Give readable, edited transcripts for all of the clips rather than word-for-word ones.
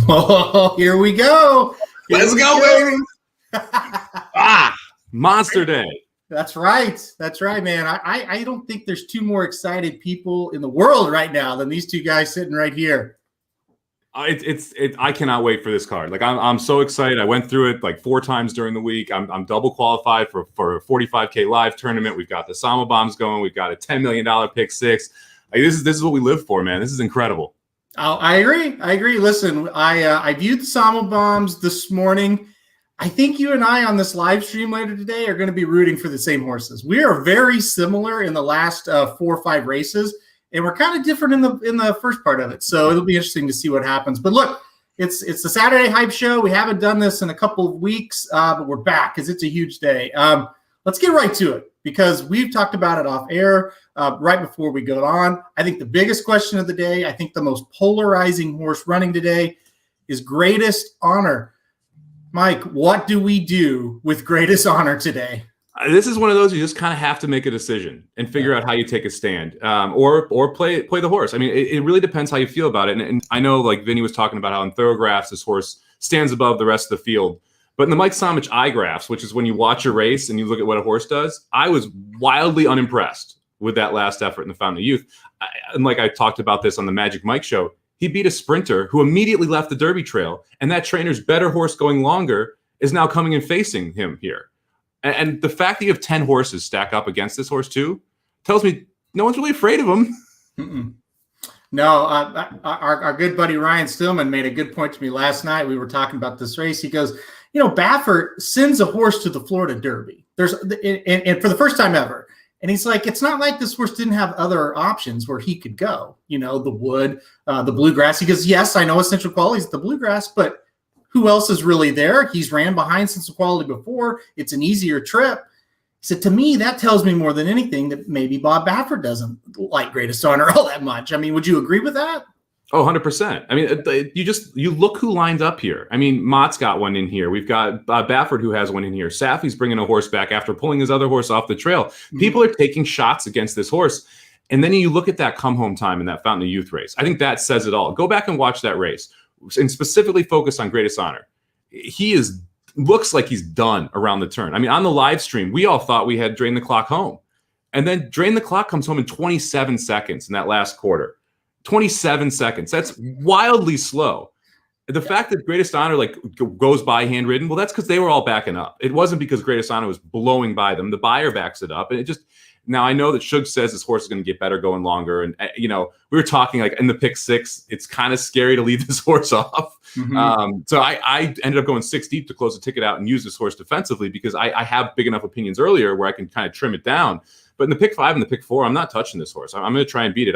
Oh, here we go. Let's go, baby. Monster Day. That's right. That's right, man. I don't think there's two more excited people in the world right now than these two guys sitting right here. I cannot wait for this card. Like I'm so excited. I went through it like 4 times during the week. I'm double qualified for a 45K live tournament. We've got the Sama bombs going. We've got a $10 million pick six. Like, this is what we live for, man. This is incredible. Oh, I agree. Listen, I viewed the Sama bombs this morning. I think you and I on this live stream later today are going to be rooting for the same horses. We are very similar in the last 4 or 5 races, and we're kind of different in the first part of it. So it'll be interesting to see what happens. But look, it's the Saturday Hype Show. We haven't done this in a couple of weeks, but we're back because it's a huge day. Let's get right to it because we've talked about it off air right before we go on. I think the biggest question of the day, I think the most polarizing horse running today is Greatest Honor. Mike, what do we do with Greatest Honor today? This is one of those you just kind of have to make a decision and figure out how you take a stand, or play the horse. I mean, it really depends how you feel about it. And I know, like Vinny was talking about how in Thoroughgraphs this horse stands above the rest of the field. But in the Mike Somich eye graphs, which is when you watch a race and you look at what a horse does, I was wildly unimpressed with that last effort in the Fountain of Youth. And like I talked about this on the Magic Mike show, he beat a sprinter who immediately left the Derby trail, and that trainer's better horse going longer is now coming and facing him here. And the fact that you have 10 horses stack up against this horse too tells me no one's really afraid of him. Mm-mm. No, our good buddy Ryan Stillman made a good point to me last night. We were talking about this race. He goes, Baffert sends a horse to the Florida Derby. And for the first time ever. And he's like, it's not like this horse didn't have other options where he could go, the wood, the bluegrass. He goes, yes, I know essential qualities at the bluegrass, but who else is really there? He's ran behind Essential Quality before. It's an easier trip. He said, to me, that tells me more than anything that maybe Bob Baffert doesn't like Greatest Honor all that much. I mean, would you agree with that? Oh, 100%. I mean, you look who lined up here. I mean, Mott's got one in here. We've got Baffert who has one in here. Safi's bringing a horse back after pulling his other horse off the trail. Mm-hmm. People are taking shots against this horse. And then you look at that come home time in that Fountain of Youth race. I think that says it all. Go back and watch that race and specifically focus on Greatest Honor. He looks like he's done around the turn. I mean, on the live stream, we all thought we had Drain the Clock home. And then Drain the Clock comes home in 27 seconds in that last quarter. 27 seconds. That's wildly slow. The fact that Greatest Honor goes by handridden, well, that's because they were all backing up. It wasn't because Greatest Honor was blowing by them. The buyer backs it up. And now I know that Shug says this horse is going to get better going longer. And, we were talking like in the pick 6, it's kind of scary to leave this horse off. Mm-hmm. So I ended up going 6 deep to close the ticket out and use this horse defensively because I have big enough opinions earlier where I can kind of trim it down. But in the pick 5 and the pick 4, I'm not touching this horse. I'm going to try and beat it.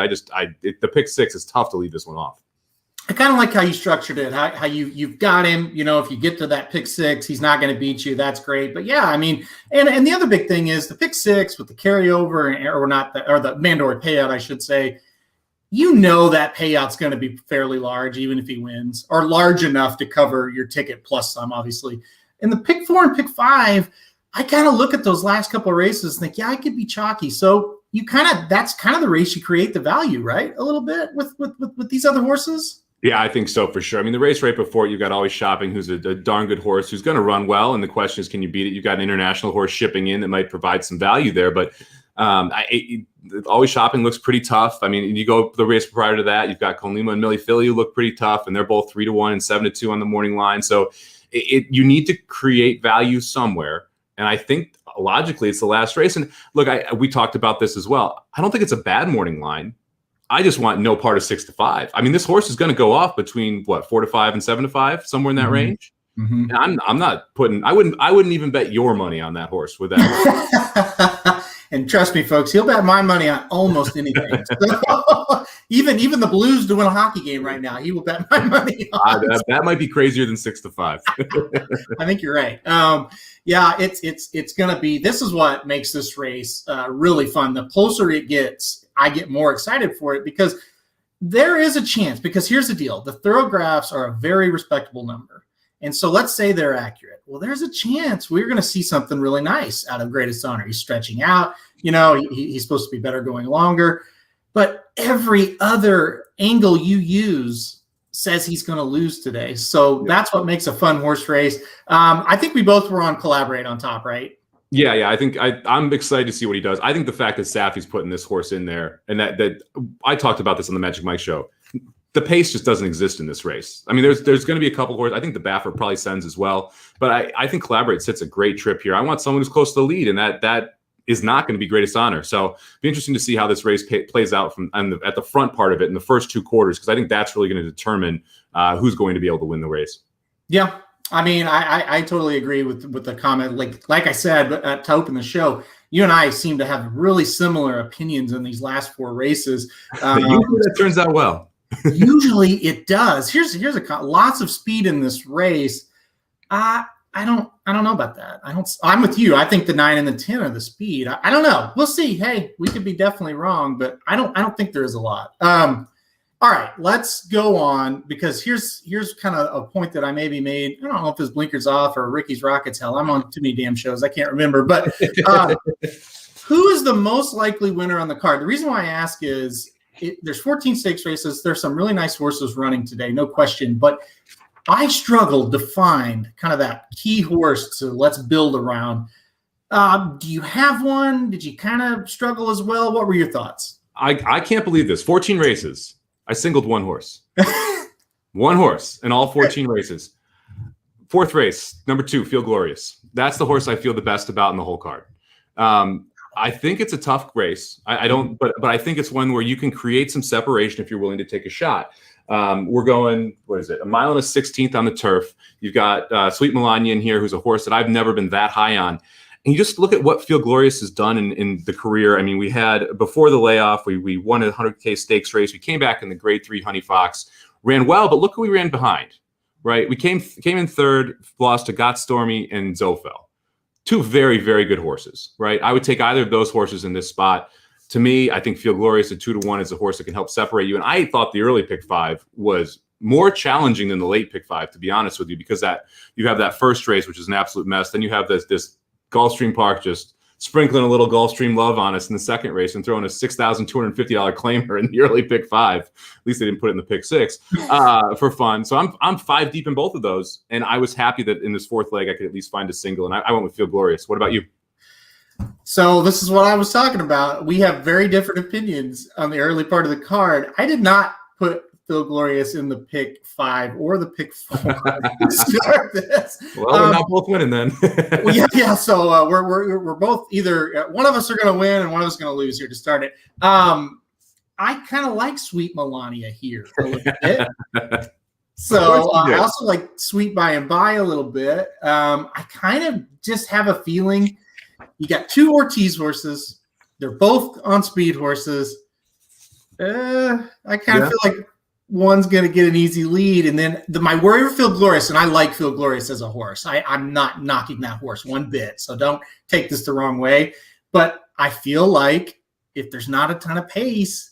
The pick 6 is tough to leave this one off. I kind of like how you structured it, how you've got him, if you get to that pick 6, he's not going to beat you. That's great. But yeah, I mean, and the other big thing is the pick 6 with the carryover or the mandatory payout, I should say, that payout's going to be fairly large, even if he wins, or large enough to cover your ticket plus some, obviously. In the pick 4 and pick 5, I kind of look at those last couple of races and think, yeah, I could be chalky. So that's kind of the race you create the value, right? A little bit with these other horses. Yeah, I think so for sure. I mean, the race right before you've got Always Shopping, who's a darn good horse, who's going to run well. And the question is, can you beat it? You've got an international horse shipping in that might provide some value there. But Always Shopping looks pretty tough. I mean, you go the race prior to that, you've got Colima and Millie Philly who look pretty tough, and they're both 3-1 and 7-2 on the morning line. So you need to create value somewhere. And I think logically it's the last race. And look, we talked about this as well. I don't think it's a bad morning line. I just want no part of 6 to 5. I mean, this horse is going to go off between 4 to 5 and 7 to 5, somewhere in that range. And I'm not putting. I wouldn't even bet your money on that horse with that. And trust me, folks, he'll bet my money on almost anything. So, even the Blues to win a hockey game right now, he will bet my money on. That might be crazier than 6 to 5. I think you're right. Yeah, it's going to be. This is what makes this race really fun. The closer it gets, I get more excited for it because there is a chance. Because here's the deal: the thoroughgraphs are a very respectable number. And so let's say they're accurate. Well, there's a chance we're going to see something really nice out of Greatest Honor. He's stretching out. He's supposed to be better going longer. But every other angle you use says he's going to lose today. So that's what makes a fun horse race. I think we both were on Collaborate on top, right? Yeah. I think I'm excited to see what he does. I think the fact that Safi's putting this horse in there, and that I talked about this on the Magic Mike show, the pace just doesn't exist in this race. I mean, there's going to be a couple horses. I think the Baffert probably sends as well. But I think Collaborate sits a great trip here. I want someone who's close to the lead, and that is not going to be Greatest Honor. So it'll be interesting to see how this race plays out at the front part of it in the first 2 quarters, because I think that's really going to determine who's going to be able to win the race. Yeah. I mean, I totally agree with the comment. Like I said to open the show, you and I seem to have really similar opinions in these last 4 races. Usually that turns out well. Usually it does. Here's lots of speed in this race. I don't know about that. I'm with you. I think the 9 and the 10 are the speed. I don't know. We'll see. Hey, we could be definitely wrong, but I don't think there is a lot. All right, let's go on, because here's kind of a point that I maybe made. I don't know if it's Blinkers Off or Ricky's Rockets Hell. I'm on too many damn shows. I can't remember. But who is the most likely winner on the card? The reason why I ask is there's 14 stakes races. There's some really nice horses running today, no question. But I struggled to find kind of that key horse to let's build around. Do you have one? Did you kind of struggle as well? What were your thoughts? I can't believe this. 14 races. I singled one horse. One horse in all 14 races. 4th race, number 2, Feel Glorious. That's the horse I feel the best about in the whole card. I think it's a tough race. I don't, but I think it's one where you can create some separation if you're willing to take a shot. We're going, what is it? 1 mile and a 16th on the turf. You've got Sweet Melania in here, who's a horse that I've never been that high on. And you just look at what Feel Glorious has done in the career. I mean, we had, before the layoff, we won a 100K stakes race. We came back in the grade 3 Honey Fox, ran well, but look who we ran behind, right? We came in 3rd, lost to Got Stormy and Zofel. 2 very, very good horses, right? I would take either of those horses in this spot. To me, I think Feel Glorious at 2 to 1 is a horse that can help separate you. And I thought the early pick 5 was more challenging than the late pick 5, to be honest with you, because that you have that first race, which is an absolute mess. Then you have this Gulfstream Park just sprinkling a little Gulfstream love on us in the second race and throwing a $6,250 claimer in the early pick 5. At least they didn't put it in the pick 6 for fun. So I'm 5 deep in both of those. And I was happy that in this 4th leg, I could at least find a single. And I went with Feel Glorious. What about you? So this is what I was talking about. We have very different opinions on the early part of the card. I did not put Feel Glorious in the pick 5 or the pick 4 to start this. Well, we're not both winning then. Yeah. So we're both either one of us are going to win and one of us is going to lose here to start it. I kind of like Sweet Melania here a little bit. So I also like Sweet By and By a little bit. I kind of just have a feeling you got 2 Ortiz horses. They're both on speed horses. I kind of feel like one's going to get an easy lead. And then my worry for Feel Glorious, and I like Feel Glorious as a horse. I'm not knocking that horse one bit, so don't take this the wrong way. But I feel like if there's not a ton of pace,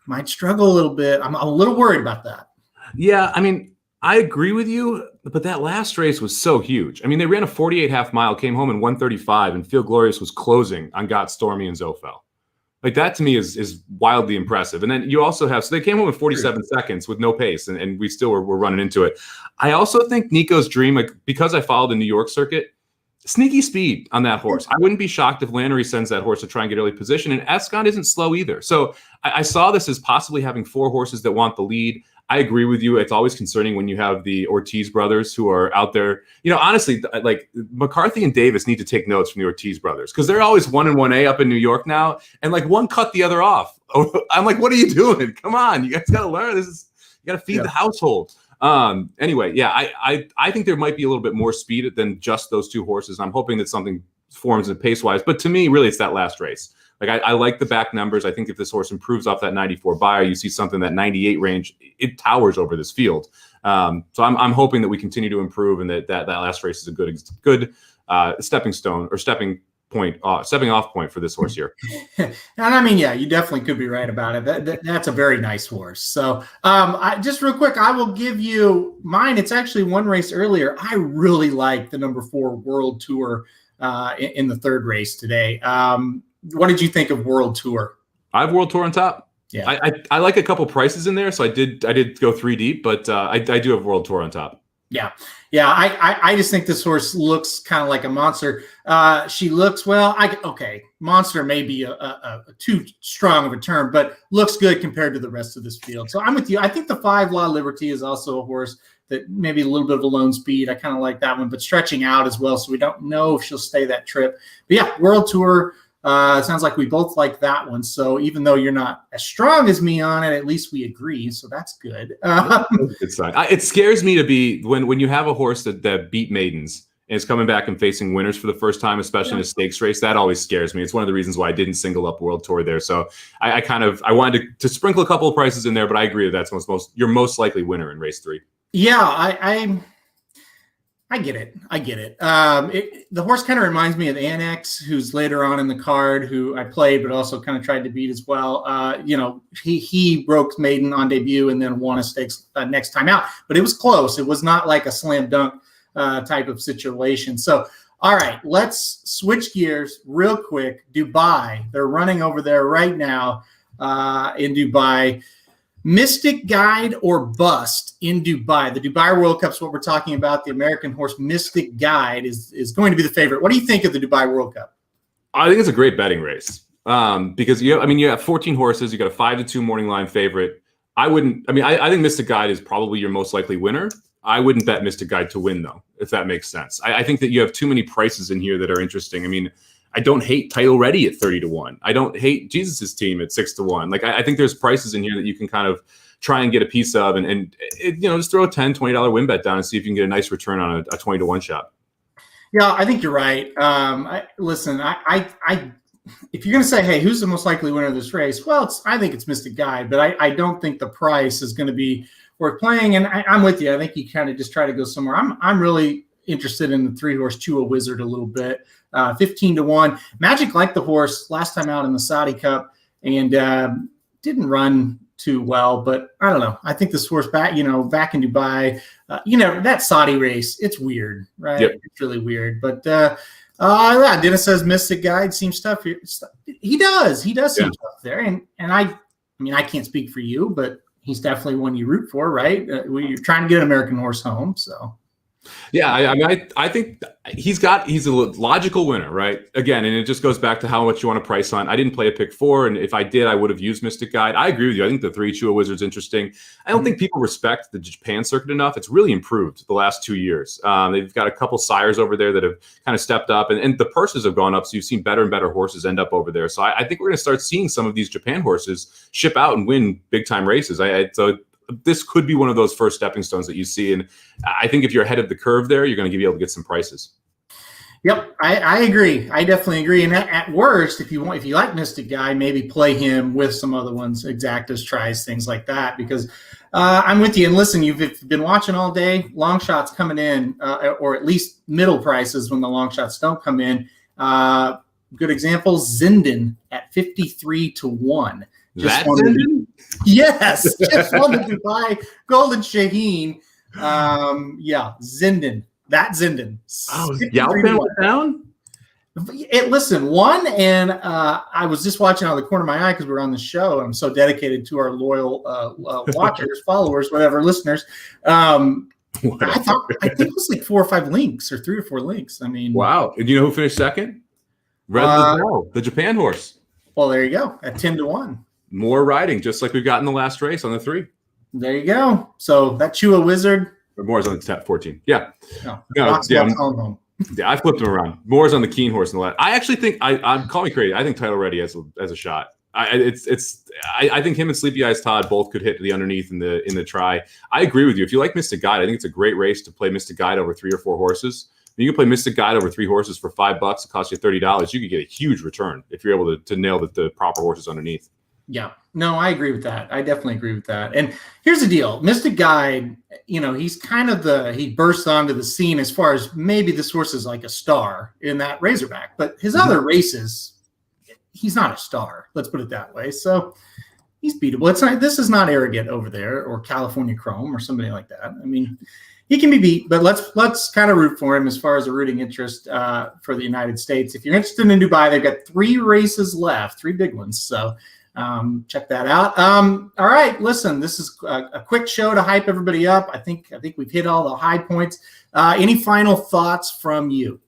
might struggle a little bit. I'm a little worried about that. Yeah, I mean, I agree with you, but that last race was so huge. I mean, they ran a 48 half mile, came home in 1:35, and Feel Glorious was closing on Got Stormy and Zofel. Like, that to me is wildly impressive. And then you also have, so they came home in 47 seconds with no pace, and we still were running into it. I also think Nico's Dream, like, because I followed the New York circuit, sneaky speed on that horse. I wouldn't be shocked if Lannery sends that horse to try and get early position, and Escon isn't slow either. So I saw this as possibly having 4 horses that want the lead. I agree with you. It's always concerning when you have the Ortiz brothers who are out there. Honestly, like McCarthy and Davis need to take notes from the Ortiz brothers because they're always 1 and 1A up in New York now, and like one cut the other off. I'm like, what are you doing? Come on, you guys got to learn. You got to feed the household. Anyway, yeah, I think there might be a little bit more speed than just those two horses. I'm hoping that something forms in pace-wise, but to me, really, it's that last race. Like I like the back numbers. I think if this horse improves off that 94 buyer, you see something that 98 range, it towers over this field. So I'm hoping that we continue to improve and that last race is a good stepping stone or stepping off point for this horse here. And I mean, yeah, you definitely could be right about it. That's a very nice horse. So just real quick, I will give you mine. It's actually one race earlier. I really like the number 4 World Tour in the third race today. What did you think of World Tour? I have World Tour on top. Yeah, I like a couple prices in there, so I did go 3 deep, but I do have World Tour on top. Yeah. I just think this horse looks kind of like a monster. She looks monster may be a too strong of a term, but looks good compared to the rest of this field. So I'm with you. I think the 5 La Liberty is also a horse that maybe a little bit of a lone speed. I kind of like that one, but stretching out as well. So we don't know if she'll stay that trip. But yeah, World Tour. Sounds like we both like that one. So even though you're not as strong as me on it, at least we agree. So that's good. Good sign. It scares me to be when you have a horse that beat maidens and is coming back and facing winners for the first time, especially in a stakes race. That always scares me. It's one of the reasons why I didn't single up World Tour there. So I wanted to sprinkle a couple of prices in there, but I agree that that's your most likely winner in race 3. Yeah, I get it. The horse kind of reminds me of Annex, who's later on in the card, who I played, but also kind of tried to beat as well. He broke maiden on debut and then won a stakes next time out, but it was close. It was not like a slam dunk type of situation. So, all right, let's switch gears real quick. Dubai, they're running over there right now in Dubai. Mystic Guide or Bust in Dubai. The Dubai World Cup is what we're talking about. The American horse Mystic Guide is going to be the favorite. What do you think of the Dubai World Cup? I think it's a great betting race because you have 14 horses. You got a 5-2 morning line favorite. I think Mystic Guide is probably your most likely winner. I wouldn't bet Mystic Guide to win though, if that makes sense. I think that you have too many prices in here that are interesting. I mean, I don't hate Title Ready at 30-1. I don't hate Jesus's team at 6-1. Like I think there's prices in here that you can kind of try and get a piece of and just throw a $10, $20 win bet down and see if you can get a nice return on a 20-1 shot. Yeah, I think you're right. Listen, if you're going to say, hey, who's the most likely winner of this race? Well, I think it's Mystic Guide, but I don't think the price is going to be worth playing. And I'm with you. I think you kind of just try to go somewhere. I'm really interested in the 3-horse Chua Wizard a little bit. 15-1. Magic liked the horse last time out in the Saudi Cup and didn't run too well, but I don't know. I think this horse back in Dubai, that Saudi race, it's weird, right? Yep. It's really weird. But Dennis says Mystic Guide seems tough here. He does seem tough there. And I can't speak for you, but he's definitely one you root for, right? You're trying to get an American horse home, so. Yeah, I think he's a logical winner, right? Again, and it just goes back to how much you want to price on. I didn't play a pick 4, and if I did, I would have used Mystic Guide. I agree with you. I think the 3 Chua Wizard's interesting. I don't think people respect the Japan circuit enough. It's really improved the last 2 years. They've got a couple sires over there that have kind of stepped up, and the purses have gone up, so you've seen better and better horses end up over there. So I think we're going to start seeing some of these Japan horses ship out and win big-time races. So this could be one of those first stepping stones that you see. And I think if you're ahead of the curve there, you're going to be able to get some prices. Yep, I agree. I definitely agree. And at worst, if you like Mystic Guy, maybe play him with some other ones, Exactas, Tries, things like that. Because I'm with you. And listen, you've been watching all day. Long shots coming in, or at least middle prices when the long shots don't come in. Good example, Zinden at 53-1. Yes, just wanted to buy Golden Shaheen. Zinden. That Zinden. Oh, Yalpan went down? Listen, one, and I was just watching out of the corner of my eye because we were on the show. I'm so dedicated to our loyal watchers, followers, whatever, listeners. I think it was like 4 or 5 links or 3 or 4 links. I mean, wow. Do you know who finished second? Red Liddell, the Japan horse. Well, there you go. At 10-1. More riding, just like we got in the last race on the 3. There you go. So that Chua Wizard. Moore's on the tap 14. Yeah. No, No, yeah. home. Yeah, I flipped him around. Moore's on the keen horse in the last. I actually think I'm call me crazy. I think Title Ready has a shot. I think him and Sleepy Eyes Todd both could hit the underneath in the try. I agree with you. If you like Mystic Guide, I think it's a great race to play Mystic Guide over 3 or 4 horses. You can play Mystic Guide over 3 horses for $5. It costs you $30. You could get a huge return if you're able to nail the proper horses underneath. Yeah, no, I agree with that. I definitely agree with that. And here's the deal. Mystic Guide, he's kind of he burst onto the scene as far as maybe this horse is like a star in that Razorback, but his other races, he's not a star. Let's put it that way. So he's beatable. This is not Arrogant over there or California Chrome or somebody like that. I mean, he can be beat, but let's kind of root for him as far as a rooting interest for the United States. If you're interested in Dubai, they've got 3 races left, 3 big ones. So check that out. All right, listen, this is a quick show to hype everybody up. I think we've hit all the high points. Any final thoughts from you?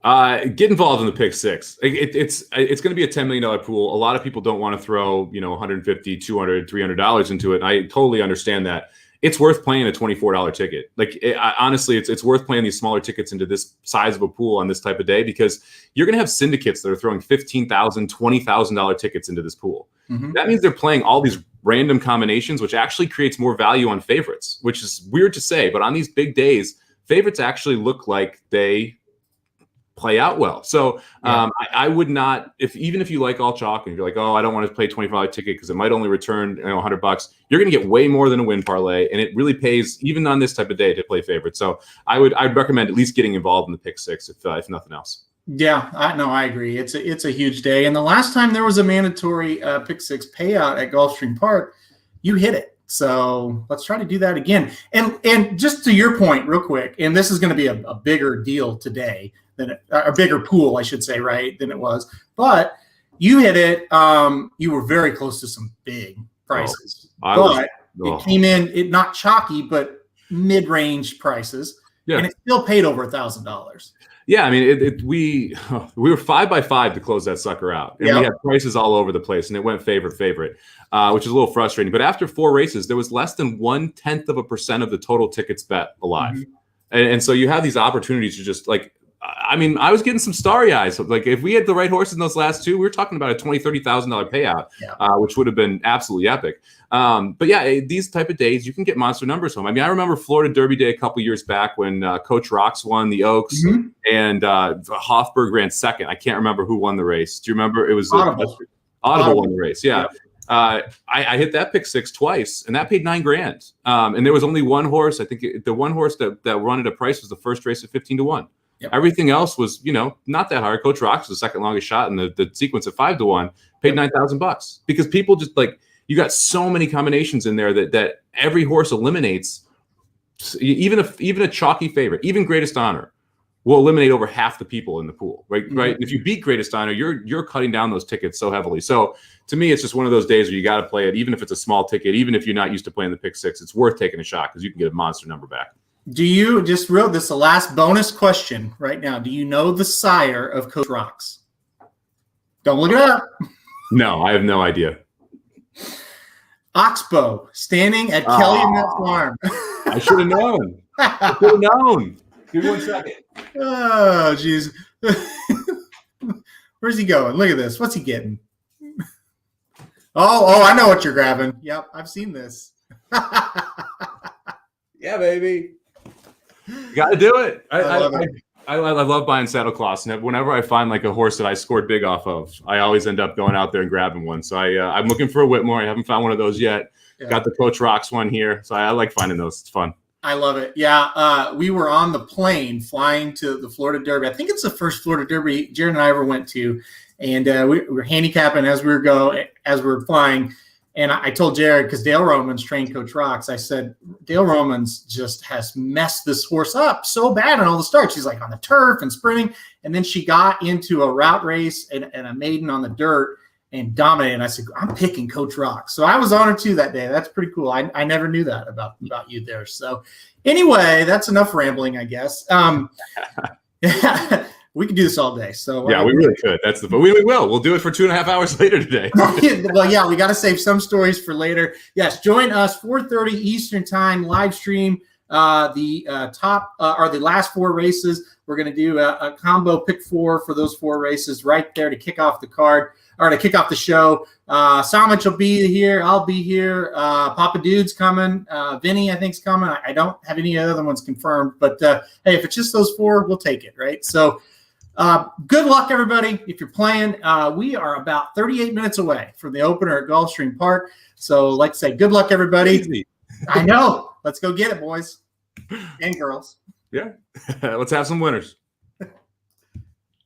Get involved in the pick 6. It's going to be a $10 million pool. A lot of people don't want to throw, $150, $200, $300 into it. And I totally understand that. It's worth playing a $24 ticket. Honestly, it's worth playing these smaller tickets into this size of a pool on this type of day, because you're going to have syndicates that are throwing $15,000, $20,000 tickets into this pool. Mm-hmm. That means they're playing all these random combinations, which actually creates more value on favorites, which is weird to say, but on these big days, favorites actually look like they play out well. So I would not, even if you like all chalk and you're like, oh, I don't want to play $25 ticket because it might only return $100, you're going to get way more than a win parlay, and it really pays even on this type of day to play favorites. So I'd recommend at least getting involved in the pick 6 if nothing else. Yeah, I agree. It's a huge day, and the last time there was a mandatory pick 6 payout at Gulfstream Park, you hit it. So let's try to do that again. And just to your point, real quick, and this is going to be a bigger deal today. A bigger pool, I should say, right, than it was. But you hit it. You were very close to some big prices. It came in, not chalky, but mid-range prices. Yeah. And it still paid over $1,000. Yeah, I mean, we were 5 by 5 to close that sucker out. And we had prices all over the place, and it went favorite, which is a little frustrating. But after 4 races, there was less than 0.1% of the total tickets bet alive. Mm-hmm. And so you have these opportunities to just I was getting some starry eyes. If we had the right horse in those last 2, we were talking about a $20,000, $30,000 payout, which would have been absolutely epic. But yeah, these type of days, you can get monster numbers home. I mean, I remember Florida Derby Day a couple years back when Coach Rocks won the Oaks and Hofberg ran second. I can't remember who won the race. Do you remember? It was Audible won the race. Yeah. I hit that pick 6 twice, and that paid $9,000. And there was only one horse. I think the one horse that won at a price was the first race at 15-1. Yep. Everything else was, not that hard. Coach Rocks was the second longest shot in the sequence at 5-1, paid $9,000 because people just you got so many combinations in there that every horse eliminates. Even a chalky favorite, even Greatest Honor, will eliminate over half the people in the pool, right? Mm-hmm. Right. If you beat Greatest Honor, you're cutting down those tickets so heavily. So to me, it's just one of those days where you got to play it, even if it's a small ticket, even if you're not used to playing the pick 6, it's worth taking a shot because you can get a monster number back. Do you just real this is the last bonus question right now? Do you know the sire of Coach Rocks? Don't look it up. No, I have no idea. Oxbow standing at Kelly and Matt Farm. I should have known. I should have known. Give me 1 second. Oh, jeez. Where's he going? Look at this. What's he getting? Oh, I know what you're grabbing. Yep, I've seen this. Yeah, baby. You got to do it. I love buying saddle cloths, and whenever I find a horse that I scored big off of, I always end up going out there and grabbing one. So I'm looking for a Whitmore. I haven't found one of those yet. Yeah. Got the Coach Rocks one here, so I like finding those. It's fun. I love it. Yeah, we were on the plane flying to the Florida Derby. I think it's the first Florida Derby Jared and I ever went to, and we were handicapping as we were flying. And I told Jared, because Dale Romans trained Coach Rocks, I said, Dale Romans just has messed this horse up so bad in all the starts. She's on the turf and sprinting. And then she got into a route race and a maiden on the dirt and dominated. And I said, I'm picking Coach Rocks. So I was honored too that day. That's pretty cool. I never knew that about you there. So anyway, that's enough rambling, I guess. We could do this all day. So yeah, we really could. That's the we will. We'll do it for 2.5 hours later today. Well, yeah, we got to save some stories for later. Yes, join us 4:30 Eastern time live stream. The top are the last 4 races. We're going to do a combo pick 4 for those 4 races right there to kick off the card or to kick off the show. Somich will be here. I'll be here. Papa Dude's coming. Vinny, I think, is coming. I don't have any other ones confirmed, but hey, if it's just those 4, we'll take it, right? So good luck, everybody. If you're playing, we are about 38 minutes away from the opener at Gulfstream Park. So, like I say, good luck, everybody. Easy. I know. Let's go get it, boys and girls. Yeah. Let's have some winners.